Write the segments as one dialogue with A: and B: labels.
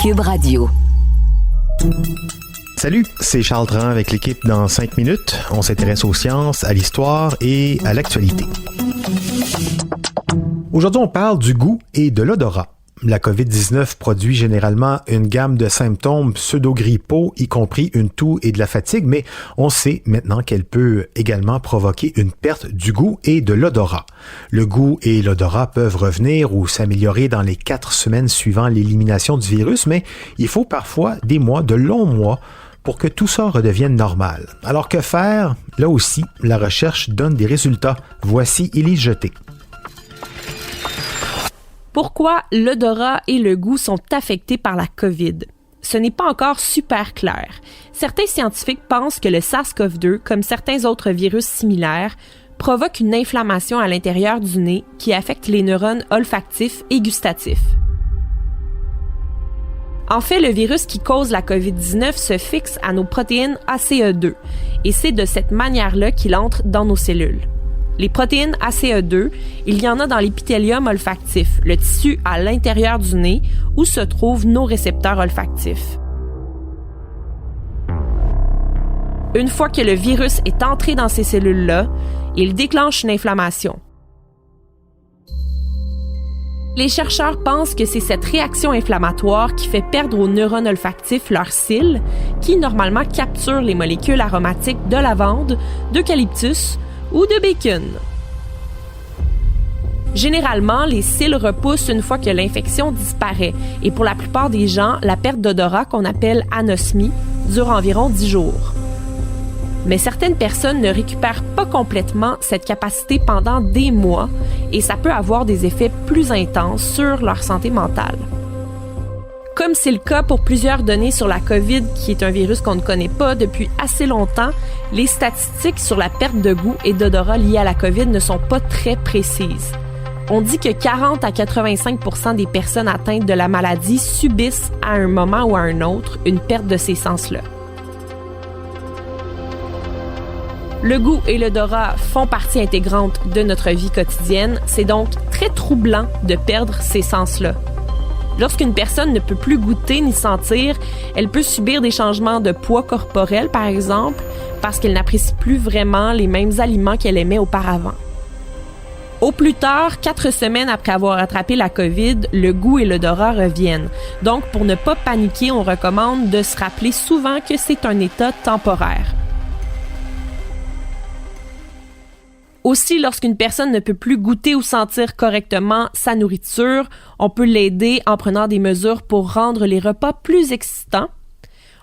A: Cube Radio.
B: Salut, c'est Charles Dran avec l'équipe dans 5 minutes. On s'intéresse aux sciences, à l'histoire et à l'actualité. Aujourd'hui, on parle du goût et de l'odorat. La COVID-19 produit généralement une gamme de symptômes pseudo-grippaux, y compris une toux et de la fatigue, mais on sait maintenant qu'elle peut également provoquer une perte du goût et de l'odorat. Le goût et l'odorat peuvent revenir ou s'améliorer dans les 4 semaines suivant l'élimination du virus, mais il faut parfois des mois, de longs mois, pour que tout ça redevienne normal. Alors que faire? Là aussi, la recherche donne des résultats. Voici Élise Jeté.
C: Pourquoi l'odorat et le goût sont affectés par la COVID? Ce n'est pas encore super clair. Certains scientifiques pensent que le SARS-CoV-2, comme certains autres virus similaires, provoque une inflammation à l'intérieur du nez qui affecte les neurones olfactifs et gustatifs. En fait, le virus qui cause la COVID-19 se fixe à nos protéines ACE2 et c'est de cette manière-là qu'il entre dans nos cellules. Les protéines ACE2, il y en a dans l'épithélium olfactif, le tissu à l'intérieur du nez où se trouvent nos récepteurs olfactifs. Une fois que le virus est entré dans ces cellules-là, il déclenche une inflammation. Les chercheurs pensent que c'est cette réaction inflammatoire qui fait perdre aux neurones olfactifs leurs cils, qui normalement capturent les molécules aromatiques de lavande, d'eucalyptus ou de bacon. Généralement, les cils repoussent une fois que l'infection disparaît et pour la plupart des gens, la perte d'odorat qu'on appelle anosmie dure environ 10 jours. Mais certaines personnes ne récupèrent pas complètement cette capacité pendant des mois et ça peut avoir des effets plus intenses sur leur santé mentale. Comme c'est le cas pour plusieurs données sur la COVID, qui est un virus qu'on ne connaît pas depuis assez longtemps, les statistiques sur la perte de goût et d'odorat liées à la COVID ne sont pas très précises. On dit que 40 à 85% des personnes atteintes de la maladie subissent à un moment ou à un autre une perte de ces sens-là. Le goût et l'odorat font partie intégrante de notre vie quotidienne, c'est donc très troublant de perdre ces sens-là. Lorsqu'une personne ne peut plus goûter ni sentir, elle peut subir des changements de poids corporel, par exemple, parce qu'elle n'apprécie plus vraiment les mêmes aliments qu'elle aimait auparavant. Au plus tard, 4 semaines après avoir attrapé la COVID, le goût et l'odorat reviennent. Donc, pour ne pas paniquer, on recommande de se rappeler souvent que c'est un état temporaire. Aussi, lorsqu'une personne ne peut plus goûter ou sentir correctement sa nourriture, on peut l'aider en prenant des mesures pour rendre les repas plus excitants.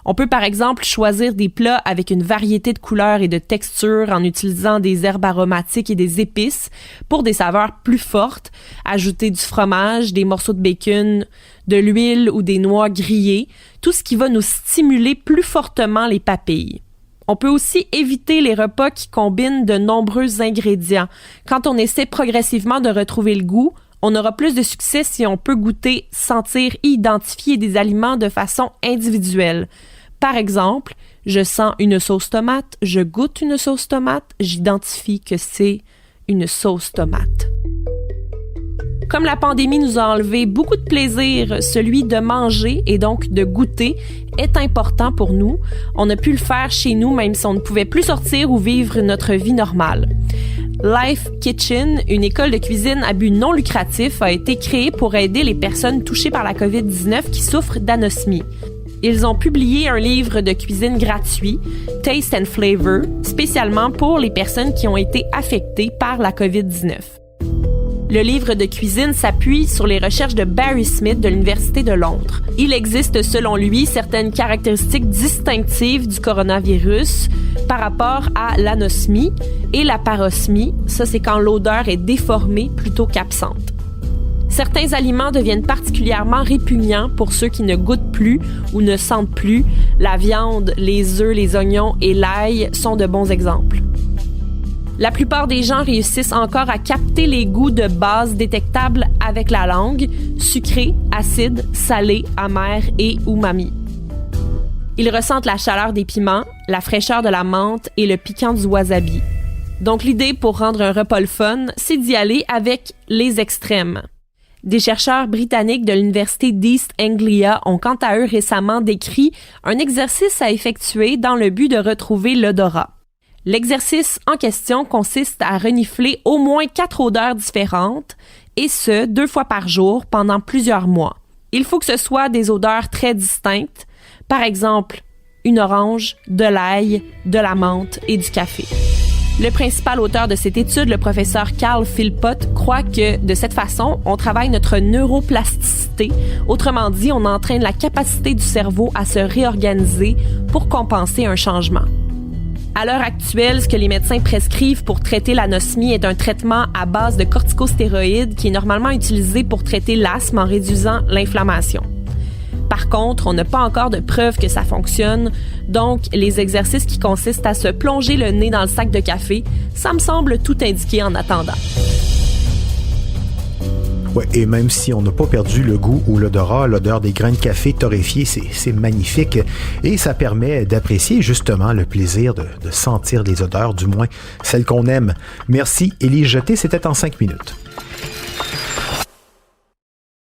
C: On peut par exemple choisir des plats avec une variété de couleurs et de textures en utilisant des herbes aromatiques et des épices pour des saveurs plus fortes, ajouter du fromage, des morceaux de bacon, de l'huile ou des noix grillées, tout ce qui va nous stimuler plus fortement les papilles. On peut aussi éviter les repas qui combinent de nombreux ingrédients. Quand on essaie progressivement de retrouver le goût, on aura plus de succès si on peut goûter, sentir et identifier des aliments de façon individuelle. Par exemple, je sens une sauce tomate, je goûte une sauce tomate, j'identifie que c'est une sauce tomate. Comme la pandémie nous a enlevé beaucoup de plaisir, celui de manger et donc de goûter est important pour nous. On a pu le faire chez nous même si on ne pouvait plus sortir ou vivre notre vie normale. Life Kitchen, une école de cuisine à but non lucratif, a été créée pour aider les personnes touchées par la COVID-19 qui souffrent d'anosmie. Ils ont publié un livre de cuisine gratuit, Taste and Flavor, spécialement pour les personnes qui ont été affectées par la COVID-19. Le livre de cuisine s'appuie sur les recherches de Barry Smith de l'Université de Londres. Il existe selon lui certaines caractéristiques distinctives du coronavirus par rapport à l'anosmie et la parosmie. Ça, c'est quand l'odeur est déformée plutôt qu'absente. Certains aliments deviennent particulièrement répugnants pour ceux qui ne goûtent plus ou ne sentent plus. La viande, les œufs, les oignons et l'ail sont de bons exemples. La plupart des gens réussissent encore à capter les goûts de base détectables avec la langue, sucré, acide, salé, amer et umami. Ils ressentent la chaleur des piments, la fraîcheur de la menthe et le piquant du wasabi. Donc l'idée pour rendre un repas le fun, c'est d'y aller avec les extrêmes. Des chercheurs britanniques de l'Université d'East Anglia ont quant à eux récemment décrit un exercice à effectuer dans le but de retrouver l'odorat. L'exercice en question consiste à renifler au moins 4 odeurs différentes, et ce, 2 fois par jour pendant plusieurs mois. Il faut que ce soit des odeurs très distinctes, par exemple une orange, de l'ail, de la menthe et du café. Le principal auteur de cette étude, le professeur Carl Philpott, croit que de cette façon, on travaille notre neuroplasticité. Autrement dit, on entraîne la capacité du cerveau à se réorganiser pour compenser un changement. À l'heure actuelle, ce que les médecins prescrivent pour traiter l'anosmie est un traitement à base de corticostéroïdes qui est normalement utilisé pour traiter l'asthme en réduisant l'inflammation. Par contre, on n'a pas encore de preuve que ça fonctionne, donc les exercices qui consistent à se plonger le nez dans le sac de café, ça me semble tout indiqué en attendant.
B: Ouais, et même si on n'a pas perdu le goût ou l'odorat, l'odeur des grains de café torréfiés, c'est magnifique et ça permet d'apprécier justement le plaisir de sentir les odeurs, du moins celles qu'on aime. Merci Élise Jeté, c'était en 5 minutes.